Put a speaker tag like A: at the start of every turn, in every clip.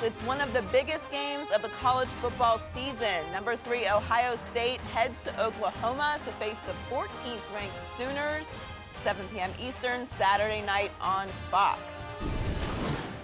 A: It's one of the biggest games of the college football season. Number 3 Ohio State heads to Oklahoma to face the 14th ranked Sooners. 7 p.m. Eastern, Saturday night on Fox.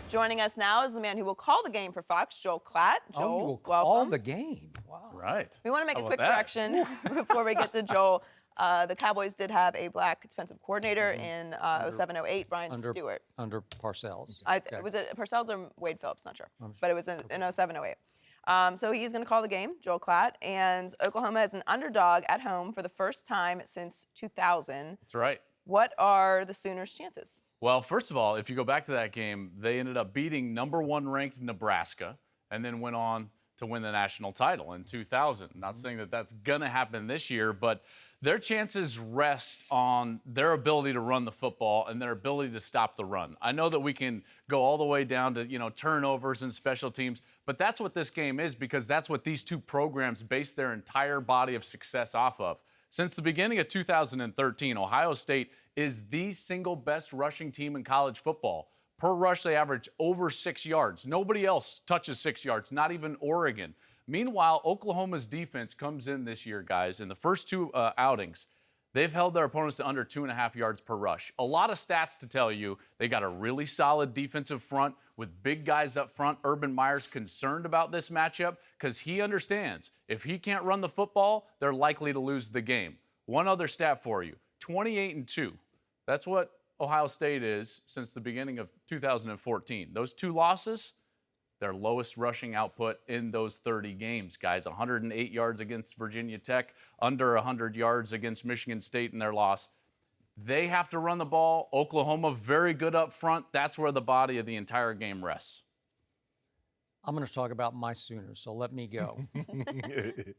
A: Joining us now is the man who will call the game for Fox, Joel Klatt. Joel,
B: you will
A: welcome.
B: call the game. Wow.
C: Right.
A: We want to make a quick correction before we get to Joel. The Cowboys did have a black defensive coordinator in 07-08, Brian Stewart.
B: Under Parcells.
A: Was it Parcells or Wade Phillips? Not sure. But it was in 07-08. So he's going to call the game, Joel Klatt. And Oklahoma is an underdog at home for the first time since 2000.
C: That's right.
A: What are the Sooners' chances?
C: Well, first of all, if you go back to that game, they ended up beating number 1 ranked Nebraska and then went on to win the national title in 2000. Not saying that that's going to happen this year, but their chances rest on their ability to run the football and their ability to stop the run. I know that we can go all the way down to, turnovers and special teams, but that's what this game is because that's what these two programs base their entire body of success off of. Since the beginning of 2013, Ohio State is the single best rushing team in college football. Per rush, they average over 6 yards. Nobody else touches 6 yards, not even Oregon. Meanwhile, Oklahoma's defense comes in this year, guys. In the first 2 outings, they've held their opponents to under 2.5 yards per rush. A lot of stats to tell you. They got a really solid defensive front with big guys up front. Urban Meyer's concerned about this matchup because he understands if he can't run the football, they're likely to lose the game. One other stat for you, 28-2. That's what Ohio State is since the beginning of 2014. Those 2 losses, their lowest rushing output in those 30 games, guys. 108 yards against Virginia Tech, under 100 yards against Michigan State in their loss. They have to run the ball. Oklahoma, very good up front. That's where the body of the entire game rests.
B: I'm going to talk about my Sooners, so let me go.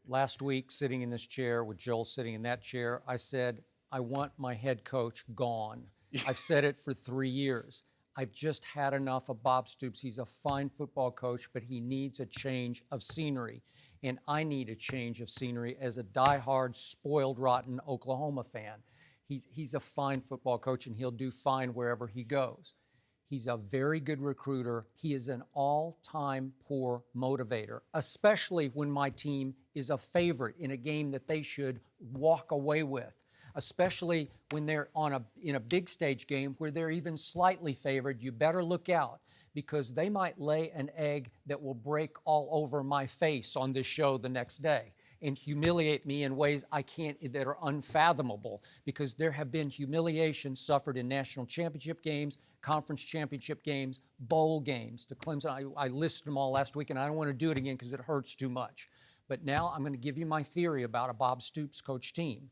B: Last week, sitting in this chair with Joel sitting in that chair, I said, I want my head coach gone. I've said it for 3 years. I've just had enough of Bob Stoops. He's a fine football coach, but he needs a change of scenery. And I need a change of scenery as a diehard, spoiled, rotten Oklahoma fan. He's a fine football coach, and he'll do fine wherever he goes. He's a very good recruiter. He is an all-time poor motivator, especially when my team is a favorite in a game that they should walk away with, especially when they're in a big stage game where they're even slightly favored. You better look out because they might lay an egg that will break all over my face on this show the next day and humiliate me in ways that are unfathomable, because there have been humiliations suffered in national championship games, conference championship games, bowl games to Clemson. I listed them all last week, and I don't want to do it again because it hurts too much. But now I'm going to give you my theory about a Bob Stoops coach team.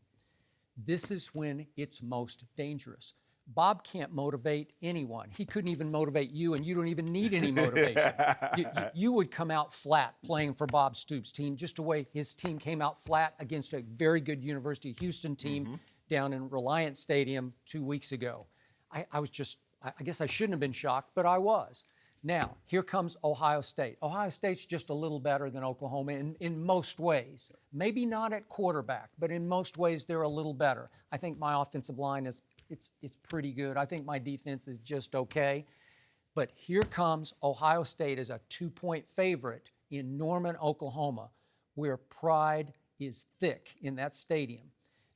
B: This is when it's most dangerous. Bob can't motivate anyone. He couldn't even motivate you, and you don't even need any motivation. You would come out flat playing for Bob Stoops' team, just the way his team came out flat against a very good University of Houston team down in Reliant Stadium 2 weeks ago. I guess I shouldn't have been shocked, but I was. Now, here comes Ohio State. Ohio State's just a little better than Oklahoma in most ways. Maybe not at quarterback, but in most ways they're a little better. I think my offensive line is it's pretty good. I think my defense is just okay. But here comes Ohio State as a 2-point favorite in Norman, Oklahoma, where pride is thick in that stadium.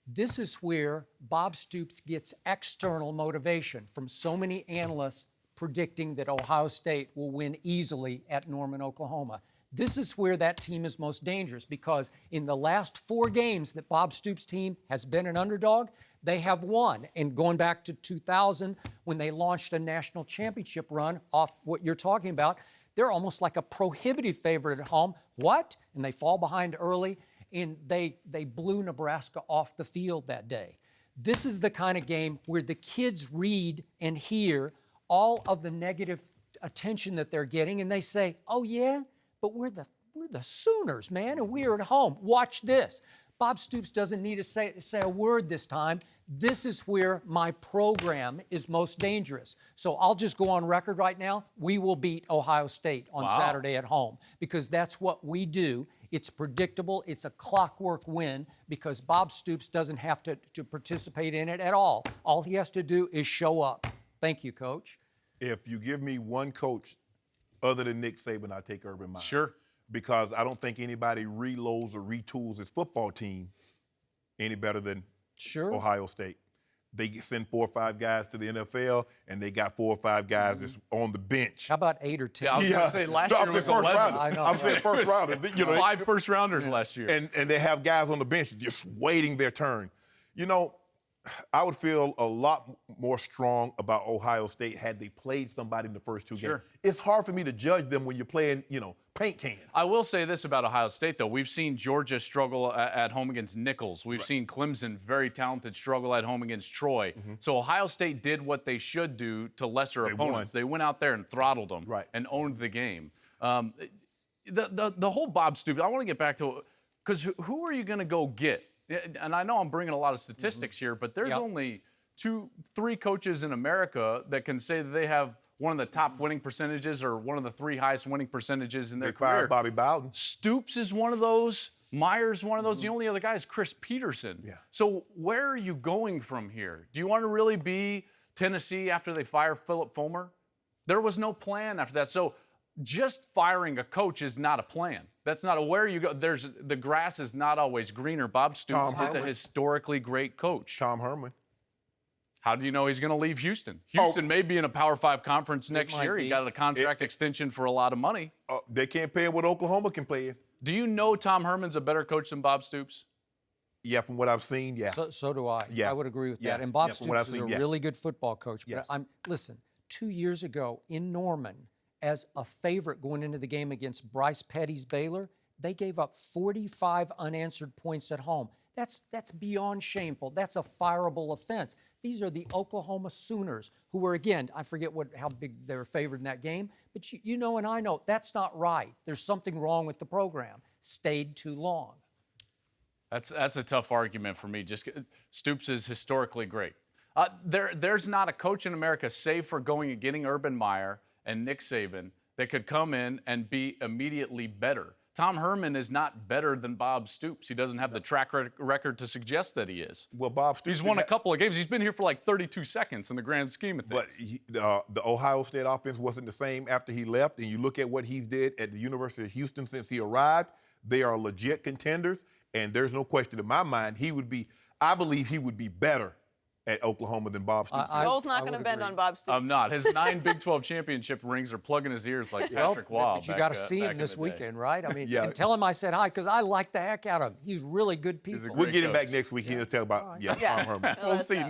B: This is where Bob Stoops gets external motivation from so many analysts predicting that Ohio State will win easily at Norman, Oklahoma. This is where that team is most dangerous because in the last 4 games that Bob Stoops' team has been an underdog, they have won. And going back to 2000, when they launched a national championship run off what you're talking about, they're almost like a prohibitive favorite at home. What? And they fall behind early, and they blew Nebraska off the field that day. This is the kind of game where the kids read and hear all of the negative attention that they're getting, and they say, oh, yeah, but we're the Sooners, man, and we're at home. Watch this. Bob Stoops doesn't need to say a word this time. This is where my program is most dangerous. So I'll just go on record right now. We will beat Ohio State on Saturday at home because that's what we do. It's predictable. It's a clockwork win because Bob Stoops doesn't have to participate in it at all. All he has to do is show up. Thank you, Coach.
D: If you give me one coach other than Nick Saban, I take Urban Meyer.
C: Sure.
D: Because I don't think anybody reloads or retools his football team any better than Ohio State. They send 4 or 5 guys to the NFL, and they got 4 or 5 guys that's on the bench.
B: How about 8 or 10?
C: Yeah, I was going to say last year was 11.
D: I'm saying first rounder. You know,
C: 5 first-rounders last year.
D: And they have guys on the bench just waiting their turn. You know, I would feel a lot more strong about Ohio State had they played somebody in the first 2 games. It's hard for me to judge them when you're playing, you know, paint cans.
C: I will say this about Ohio State, though. We've seen Georgia struggle at home against Nichols. We've seen Clemson, very talented, struggle at home against Troy. So Ohio State did what they should do to lesser opponents. They went out there and throttled them and owned the game. The whole Bob Stoops, I want to get back to, because who are you going to go get? And I know I'm bringing a lot of statistics here, but there's only 3 coaches in America that can say that they have one of the top winning percentages or one of the 3 highest winning percentages in their career.
D: Fired Bobby Bowden.
C: Stoops is one of those. Myers one of those. The only other guy is Chris Peterson. So where are you going from here? Do you want to really be Tennessee after they fire Philip Fulmer? There was no plan after that. So just firing a coach is not a plan. That's not where you go. The grass is not always greener. Bob Stoops is a historically great coach.
D: Tom Herman.
C: How do you know he's going to leave Houston? Houston may be in a Power 5 conference next year. He got a contract extension for a lot of money.
D: They can't pay him what Oklahoma can pay him.
C: Do you know Tom Herman's a better coach than Bob Stoops?
D: Yeah, from what I've seen, yeah.
B: So do I.
D: Yeah.
B: I would agree with that. And Bob Stoops is a
D: yeah.
B: really good football coach. But listen, 2 years ago in Norman, as a favorite going into the game against Bryce Petty's Baylor, they gave up 45 unanswered points at home. That's beyond shameful. That's a fireable offense. These are the Oklahoma Sooners, who were, again, I forget how big they were favored in that game, but you know and I know that's not right. There's something wrong with the program. Stayed too long.
C: That's a tough argument for me. Just Stoops is historically great. There's not a coach in America, save for going and getting Urban Meyer and Nick Saban, that could come in and be immediately better. Tom Herman is not better than Bob Stoops. He doesn't have the track record to suggest that he is.
D: Well, Bob Stoops,
C: he's won a couple of games. He's been here for like 32 seconds in the grand scheme of things.
D: But the Ohio State offense wasn't the same after he left. And you look at what he's did at the University of Houston since he arrived, they are legit contenders. And there's no question in my mind, I believe he would be better at Oklahoma than Bob Stoops.
A: Joel's not going to bend on Bob Stoops.
C: I'm not. His 9 Big 12 championship rings are plugging his ears like Patrick Waugh.
B: But you got to see him this weekend, right? I mean,
D: Yeah.
B: and tell him I said hi, because I like the heck out of him. He's really good people.
D: We'll get him back next week. He'll tell about Tom Herman.
C: We'll see.